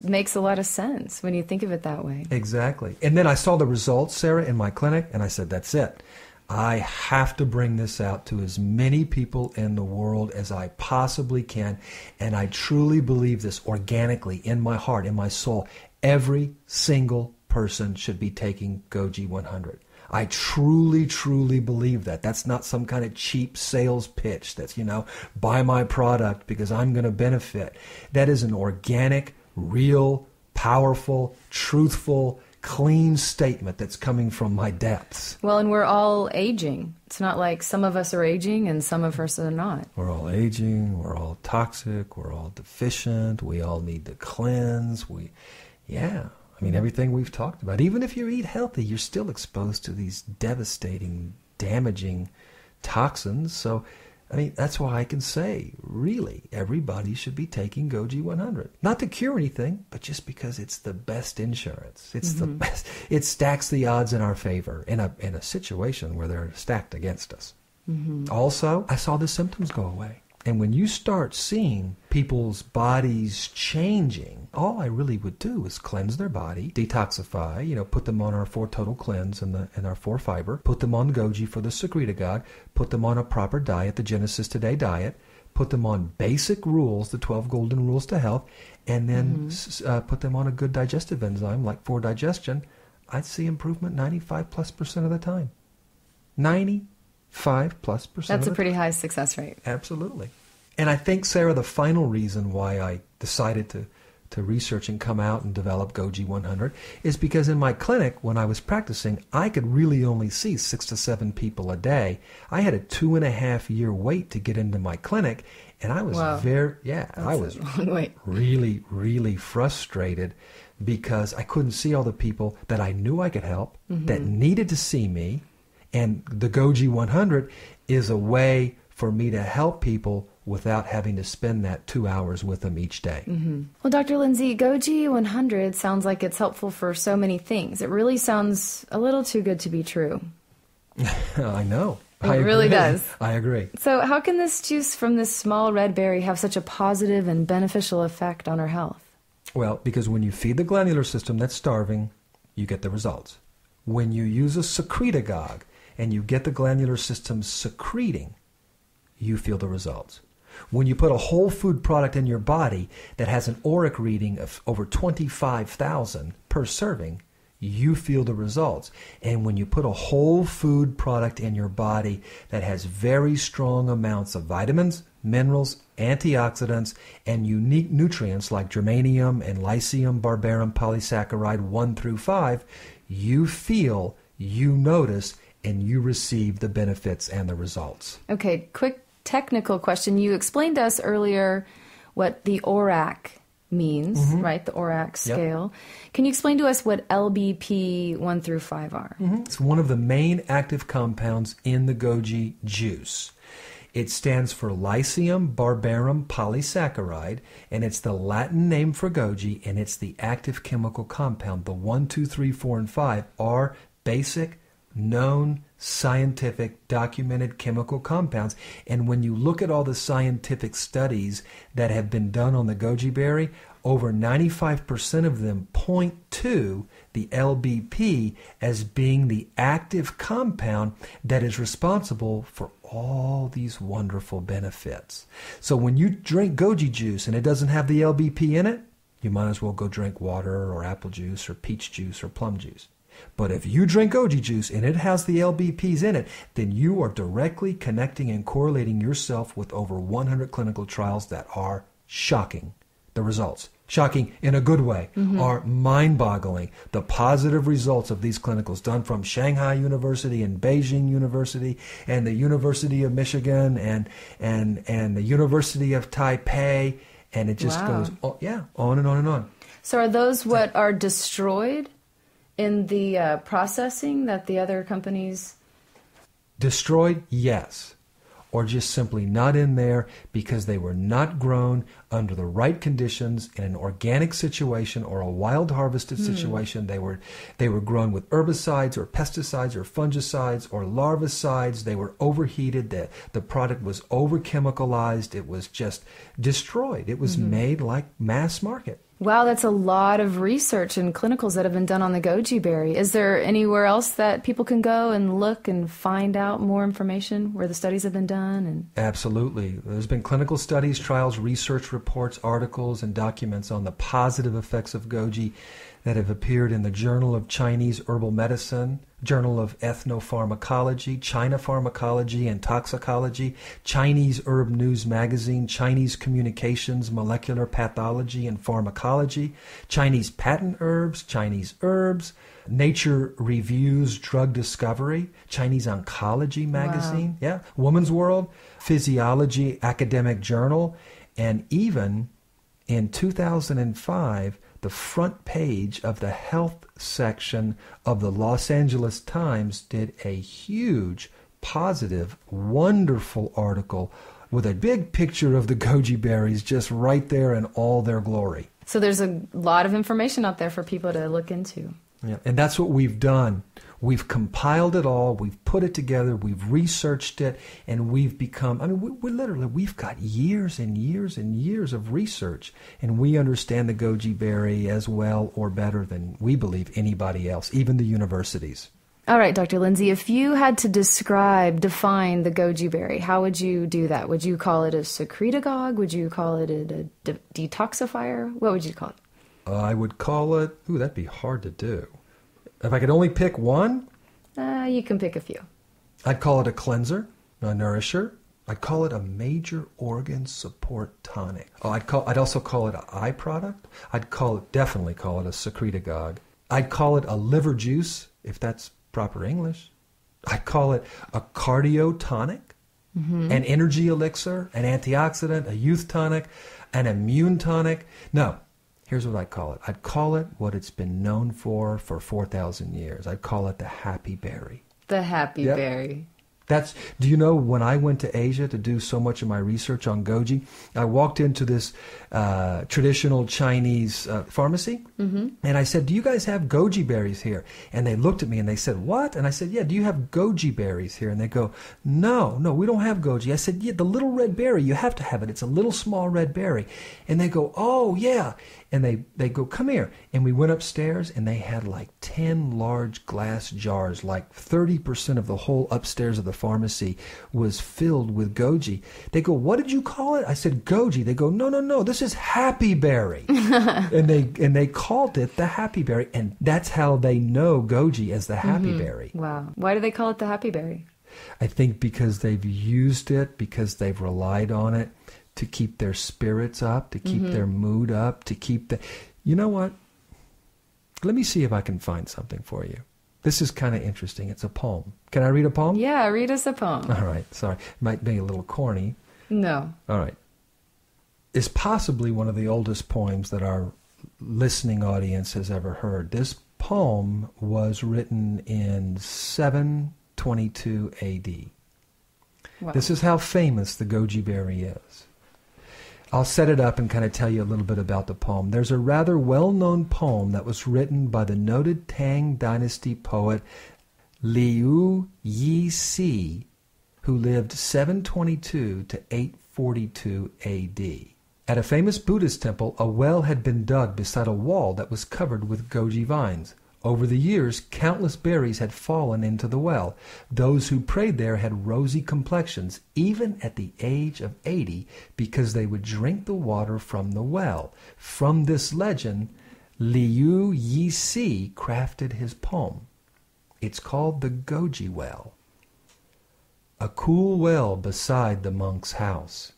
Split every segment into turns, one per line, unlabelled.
Makes a lot of sense when you think of it that way.
Exactly. And then I saw the results, Sarah, in my clinic, and I said, that's it. I have to bring this out to as many people in the world as I possibly can. And I truly believe this organically in my heart, in my soul. Every single person should be taking Goji 100. I truly, truly believe that. That's not some kind of cheap sales pitch that's, buy my product because I'm going to benefit. That is an organic, real, powerful, truthful, clean statement that's coming from my depths.
Well, and we're all aging. It's not like some of us are aging and some of us are not.
We're all aging. We're all toxic. We're all deficient. We all need to cleanse. Everything we've talked about. Even if you eat healthy, you're still exposed to these devastating, damaging toxins. So, that's why I can say, really, everybody should be taking Goji 100. Not to cure anything, but just because it's the best insurance. It's the best. It stacks the odds in our favor in a situation where they're stacked against us. Also, I saw the symptoms go away. And when you start seeing people's bodies changing, all I really would do is cleanse their body, detoxify, put them on our 4 total cleanse and our 4 fiber, put them on Goji for the secretagogue, put them on a proper diet, the Genesis Today diet, put them on basic rules, the 12 golden rules to health, and then put them on a good digestive enzyme like for digestion. I'd see improvement 95+% of the time. 95+%
That's a pretty high success rate.
Absolutely. And I think, Sarah, the final reason why I decided to research and come out and develop Goji 100 is because in my clinic, when I was practicing, I could really only see 6 to 7 people a day. I had a 2.5-year wait to get into my clinic, and I was really, really frustrated because I couldn't see all the people that I knew I could help, that needed to see me. And the Goji 100 is a way for me to help people without having to spend that 2 hours with them each day.
Well, Dr. Lindsay, Goji 100 sounds like it's helpful for so many things. It really sounds a little too good to be true.
I know.
It really does.
I agree.
So how can this juice from this small red berry have such a positive and beneficial effect on our health?
Well, because when you feed the glandular system that's starving, you get the results. When you use a secretagogue, and you get the glandular system secreting, you feel the results. When you put a whole food product in your body that has an ORAC reading of over 25,000 per serving, you feel the results. And when you put a whole food product in your body that has very strong amounts of vitamins, minerals, antioxidants, and unique nutrients like germanium and lycium barbarum polysaccharide 1 through 5, you feel, you notice, and you receive the benefits and the results. Okay,
quick technical question. You explained to us earlier what the ORAC means, right? The ORAC scale. Yep. Can you explain to us what LBP 1 through 5 are?
It's one of the main active compounds in the Goji juice. It stands for lycium barbarum polysaccharide, and it's the Latin name for Goji, and it's the active chemical compound. The 1, 2, 3, 4, and 5 are basic, known, scientific, documented chemical compounds. And when you look at all the scientific studies that have been done on the goji berry, over 95% of them point to the LBP as being the active compound that is responsible for all these wonderful benefits. So when you drink goji juice and it doesn't have the LBP in it, you might as well go drink water or apple juice or peach juice or plum juice. But if you drink goji juice and it has the LBPs in it, then you are directly connecting and correlating yourself with over 100 clinical trials that are shocking. The results, shocking in a good way, are mind-boggling. The positive results of these clinicals done from Shanghai University and Beijing University and the University of Michigan and the University of Taipei, and it just goes on and on and on.
So are those what are destroyed in the processing that the other companies?
Destroyed, yes. Or just simply not in there because they were not grown under the right conditions in an organic situation or a wild harvested situation. They were grown with herbicides or pesticides or fungicides or larvicides. They were overheated. The product was over chemicalized. It was just destroyed. It was made like mass market.
Wow, that's a lot of research and clinicals that have been done on the goji berry. Is there anywhere else that people can go and look and find out more information where the studies have been done?
Absolutely. There's been clinical studies, trials, research reports, articles, and documents on the positive effects of goji that have appeared in the Journal of Chinese Herbal Medicine, Journal of Ethnopharmacology, China Pharmacology and Toxicology, Chinese Herb News Magazine, Chinese Communications, Molecular Pathology and Pharmacology, Chinese Patent Herbs, Chinese Herbs, Nature Reviews Drug Discovery, Chinese Oncology Magazine, Woman's World, Physiology Academic Journal, and even in 2005, the front page of the health section of the Los Angeles Times did a huge, positive, wonderful article with a big picture of the goji berries just right there in all their glory.
So there's a lot of information out there for people to look into.
Yeah, and that's what we've done. We've compiled it all, we've put it together, we've researched it, and we've become, we've got years and years and years of research, and we understand the goji berry as well or better than we believe anybody else, even the universities.
All right, Dr. Lindsay, if you had to define the goji berry, how would you do that? Would you call it a secretagogue? Would you call it a detoxifier? What would you call it?
I would call it, that'd be hard to do. If I could only pick one?
You can pick a few.
I'd call it a cleanser, a nourisher. I'd call it a major organ support tonic. I'd also call it an eye product. Definitely call it a secretagogue. I'd call it a liver juice, if that's proper English. I'd call it a cardiotonic, an energy elixir, an antioxidant, a youth tonic, an immune tonic. No. Here's what I'd call it. I'd call it what it's been known for 4,000 years. I'd call it the happy berry.
The happy berry.
Do you know, when I went to Asia to do so much of my research on goji, I walked into this traditional Chinese pharmacy, and I said, "Do you guys have goji berries here?" And they looked at me and they said, "What?" And I said, "Yeah, do you have goji berries here?" And they go, No, we don't have goji." I said, "Yeah, the little red berry, you have to have it. It's a little small red berry." And they go, "Oh, yeah." And they go, "Come here." And we went upstairs, and they had like 10 large glass jars, like 30% of the whole upstairs of the pharmacy was filled with goji. They go, "What did you call it?" I said, "Goji." They go, No, this is happy berry." and they called it the happy berry, and that's how they know goji as the happy berry.
Wow. Why do they call it the happy berry?
I think because they've used it, because they've relied on it to keep their spirits up, to keep their mood up, to keep the... You know what? Let me see if I can find something for you. This is kind of interesting. It's a poem. Can I read a poem?
Yeah, read us a poem.
All right. Sorry. Might be a little corny.
No.
All right. It's possibly one of the oldest poems that our listening audience has ever heard. This poem was written in 722 A.D. Wow. This is how famous the goji berry is. I'll set it up and kind of tell you a little bit about the poem. There's a rather well-known poem that was written by the noted Tang Dynasty poet Liu Yi-si, who lived 722 to 842 A.D. At a famous Buddhist temple, a well had been dug beside a wall that was covered with goji vines. Over the years, countless berries had fallen into the well. Those who prayed there had rosy complexions, even at the age of 80, because they would drink the water from the well. From this legend, Liu Yi-si crafted his poem. It's called the Goji Well. A cool well beside the monk's house.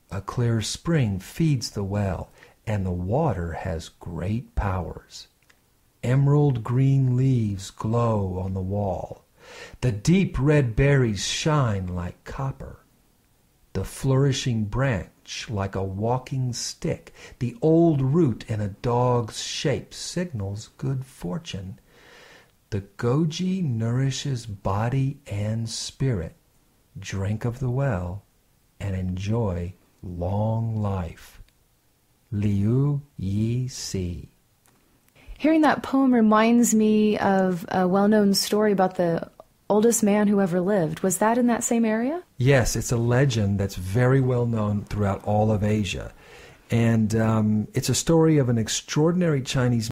A clear spring feeds the well, and the water has great powers. Emerald green leaves glow on the wall. The deep red berries shine like copper. The flourishing branch like a walking stick. The old root in a dog's shape signals good fortune. The goji nourishes body and spirit. Drink of the well and enjoy long life. Liu Yi-si.
Hearing that poem reminds me of a well-known story about the oldest man who ever lived. Was that in that same area?
Yes, it's a legend that's very well known throughout all of Asia. And it's a story of an extraordinary Chinese